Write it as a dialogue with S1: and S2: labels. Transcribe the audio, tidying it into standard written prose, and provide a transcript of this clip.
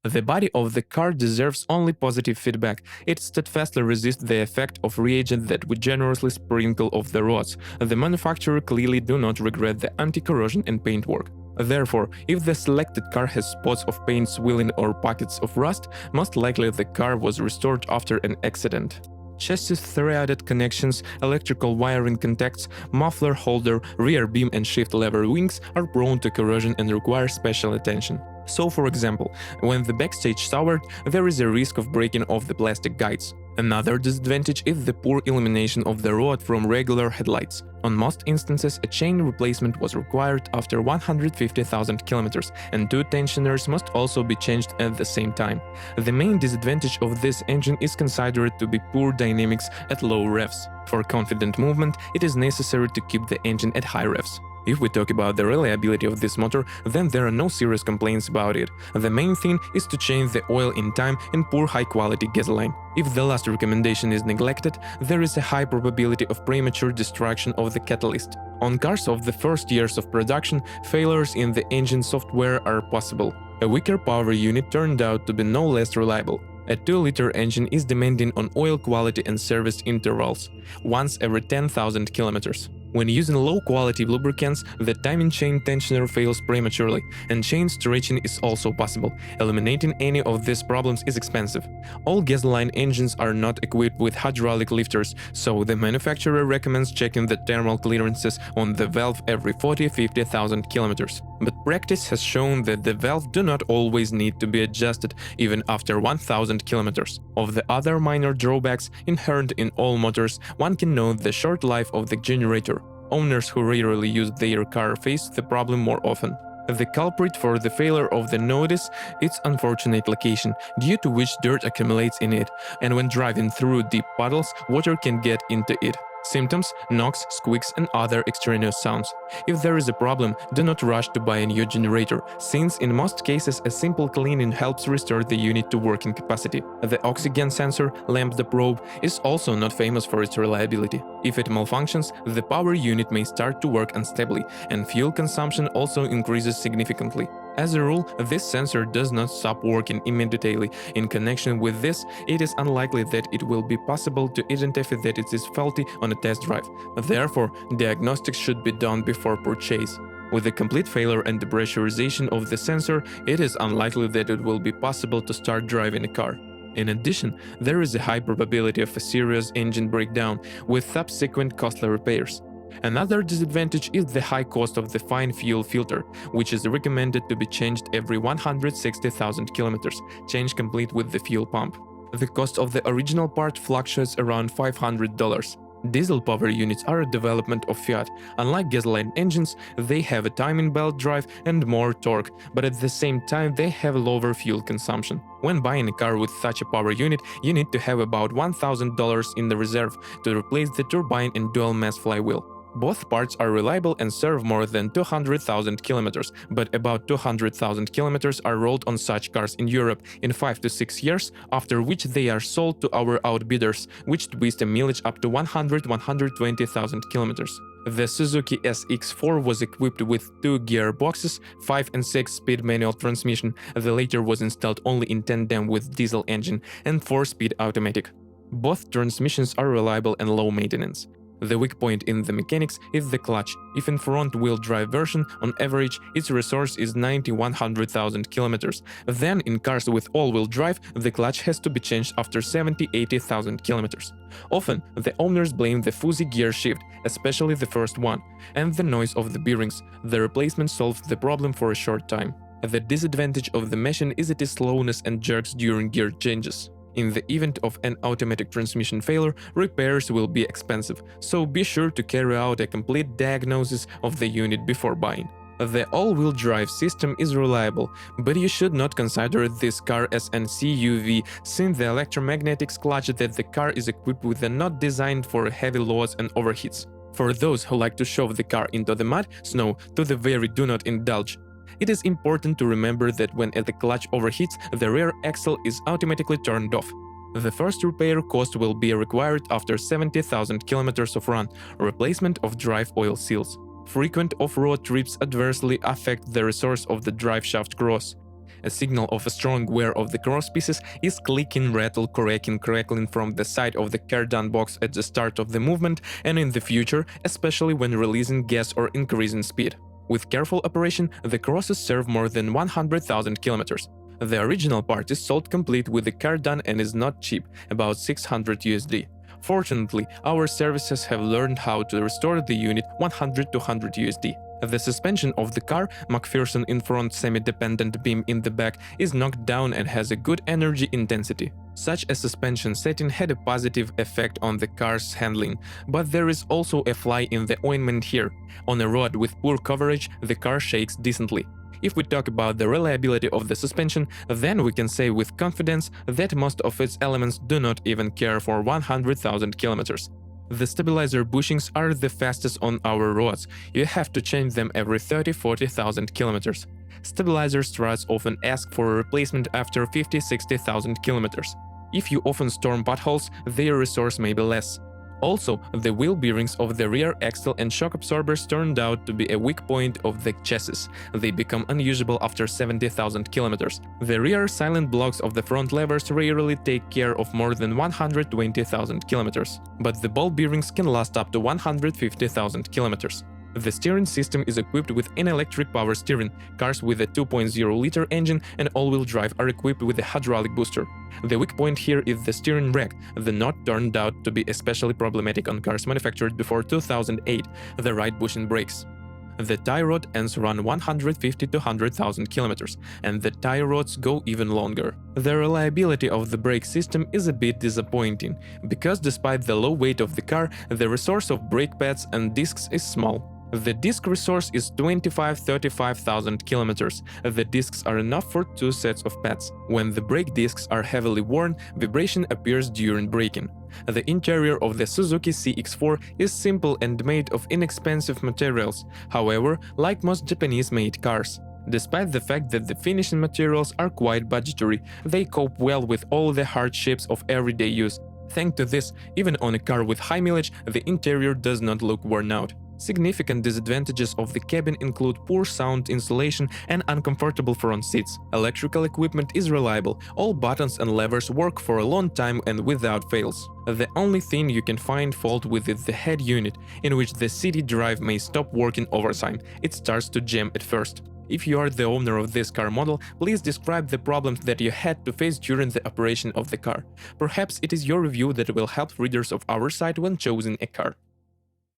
S1: The body of the car deserves only positive feedback. It steadfastly resists the effect of reagent that we generously sprinkle off the roads. The manufacturer clearly do not regret the anti-corrosion and paintwork. Therefore, if the selected car has spots of paint swelling or pockets of rust, most likely the car was restored after an accident. Chassis threaded connections, electrical wiring contacts, muffler holder, rear beam and shift lever wings are prone to corrosion and require special attention. So, for example, when the backstage soured, there is a risk of breaking off the plastic guides. Another disadvantage is the poor illumination of the road from regular headlights. On most instances, a chain replacement was required after 150,000 kilometers, and two tensioners must also be changed at the same time. The main disadvantage of this engine is considered to be poor dynamics at low revs. For confident movement, it is necessary to keep the engine at high revs. If we talk about the reliability of this motor, then there are no serious complaints about it. The main thing is to change the oil in time and pour high-quality gasoline. If the last recommendation is neglected, there is a high probability of premature destruction of the catalyst. On cars of the first years of production, failures in the engine software are possible. A weaker power unit turned out to be no less reliable. A 2-liter engine is demanding on oil quality and service intervals, once every 10,000 kilometers. When using low-quality lubricants, the timing chain tensioner fails prematurely, and chain stretching is also possible. Eliminating any of these problems is expensive. All gasoline engines are not equipped with hydraulic lifters, so the manufacturer recommends checking the thermal clearances on the valve every 40–50,000 kilometers. But practice has shown that the valve do not always need to be adjusted even after 1,000 kilometers. Of the other minor drawbacks inherent in all motors, one can note the short life of the generator. Owners who rarely use their car face the problem more often. The culprit for the failure of the node is its unfortunate location, due to which dirt accumulates in it, and when driving through deep puddles, water can get into it. Symptoms: knocks, squeaks and other extraneous sounds. If there is a problem, do not rush to buy a new generator, since in most cases a simple cleaning helps restore the unit to working capacity. The oxygen sensor, lambda probe, is also not famous for its reliability. If it malfunctions, the power unit may start to work unstably, and fuel consumption also increases significantly. As a rule, this sensor does not stop working immediately. In connection with this, it is unlikely that it will be possible to identify that it is faulty on a test drive. Therefore, diagnostics should be done before purchase. With the complete failure and depressurization of the sensor, it is unlikely that it will be possible to start driving a car. In addition, there is a high probability of a serious engine breakdown, with subsequent costly repairs. Another disadvantage is the high cost of the fine fuel filter, which is recommended to be changed every 160,000 kilometers, change complete with the fuel pump. The cost of the original part fluctuates around $500. Diesel power units are a development of Fiat. Unlike gasoline engines, they have a timing belt drive and more torque, but at the same time they have lower fuel consumption. When buying a car with such a power unit, you need to have about $1,000 in the reserve to replace the turbine and dual-mass flywheel. Both parts are reliable and serve more than 200,000 kilometers, but about 200,000 kilometers are rolled on such cars in Europe in 5 to 6 years, after which they are sold to our outbidders, which twist a mileage up to 100–120,000 kilometers. The Suzuki sx4 was equipped with 2 gearboxes, 5 and 6-speed manual transmission. The latter was installed only in tandem with diesel engine, and 4-speed automatic. Both transmissions are reliable and low maintenance. The weak point in the mechanics is the clutch. If in front-wheel drive version, on average, its resource is 90–100,000 kilometers. Then, in cars with all-wheel drive, the clutch has to be changed after 70–80,000 kilometers. Often, the owners blame the fuzzy gear shift, especially the first one, and the noise of the bearings. The replacement solves the problem for a short time. The disadvantage of the machine is its slowness and jerks during gear changes. In the event of an automatic transmission failure, repairs will be expensive, so be sure to carry out a complete diagnosis of the unit before buying. The all-wheel drive system is reliable, but you should not consider this car as an CUV, since the electromagnetics clutch that the car is equipped with are not designed for heavy loads and overheats. For those who like to shove the car into the mud, snow, to the very do not indulge. It is important to remember that when the clutch overheats, the rear axle is automatically turned off. The first repair cost will be required after 70,000 kilometers of run, replacement of drive oil seals. Frequent off-road trips adversely affect the resource of the drive shaft cross. A signal of a strong wear of the crosspieces is clicking, rattle, cracking, crackling from the side of the cardan box at the start of the movement and in the future, especially when releasing gas or increasing speed. With careful operation, the crosses serve more than 100,000 kilometers. The original part is sold complete with the cardan and is not cheap, about 600 USD. Fortunately, our services have learned how to restore the unit 100-200 USD. The suspension of the car, McPherson in front, semi-dependent beam in the back, is knocked down and has a good energy intensity. Such a suspension setting had a positive effect on the car's handling, but there is also a fly in the ointment here. On a road with poor coverage, the car shakes decently. If we talk about the reliability of the suspension, then we can say with confidence that most of its elements do not even care for 100,000 kilometers. The stabilizer bushings are the fastest on our roads. You have to change them every 30-40,000 kilometers. Stabilizer struts often ask for a replacement after 50-60,000 kilometers. If you often storm potholes, their resource may be less. Also, the wheel bearings of the rear axle and shock absorbers turned out to be a weak point of the chassis. They become unusable after 70,000 kilometers. The rear silent blocks of the front levers rarely take care of more than 120,000 kilometers, but the ball bearings can last up to 150,000 kilometers. The steering system is equipped with an electric power steering. Cars with a 2.0-liter engine and all-wheel drive are equipped with a hydraulic booster. The weak point here is the steering rack. The knot turned out to be especially problematic on cars manufactured before 2008, the right bushing brakes. The tie rod ends run 150-100,000 kilometers, and the tie rods go even longer. The reliability of the brake system is a bit disappointing, because despite the low weight of the car, the resource of brake pads and discs is small. The disc resource is 25-35,000 kilometers. The discs are enough for 2 sets of pads. When the brake discs are heavily worn, vibration appears during braking. The interior of the Suzuki sx4 is simple and made of inexpensive materials, however, like most Japanese-made cars. Despite the fact that the finishing materials are quite budgetary, they cope well with all the hardships of everyday use. Thanks to this, even on a car with high mileage, the interior does not look worn out. Significant disadvantages of the cabin include poor sound insulation and uncomfortable front seats. Electrical equipment is reliable, all buttons and levers work for a long time and without fails. The only thing you can find fault with is the head unit, in which the CD drive may stop working over time. It starts to jam at first. If you are the owner of this car model, please describe the problems that you had to face during the operation of the car. Perhaps it is your review that will help readers of our site when choosing a car.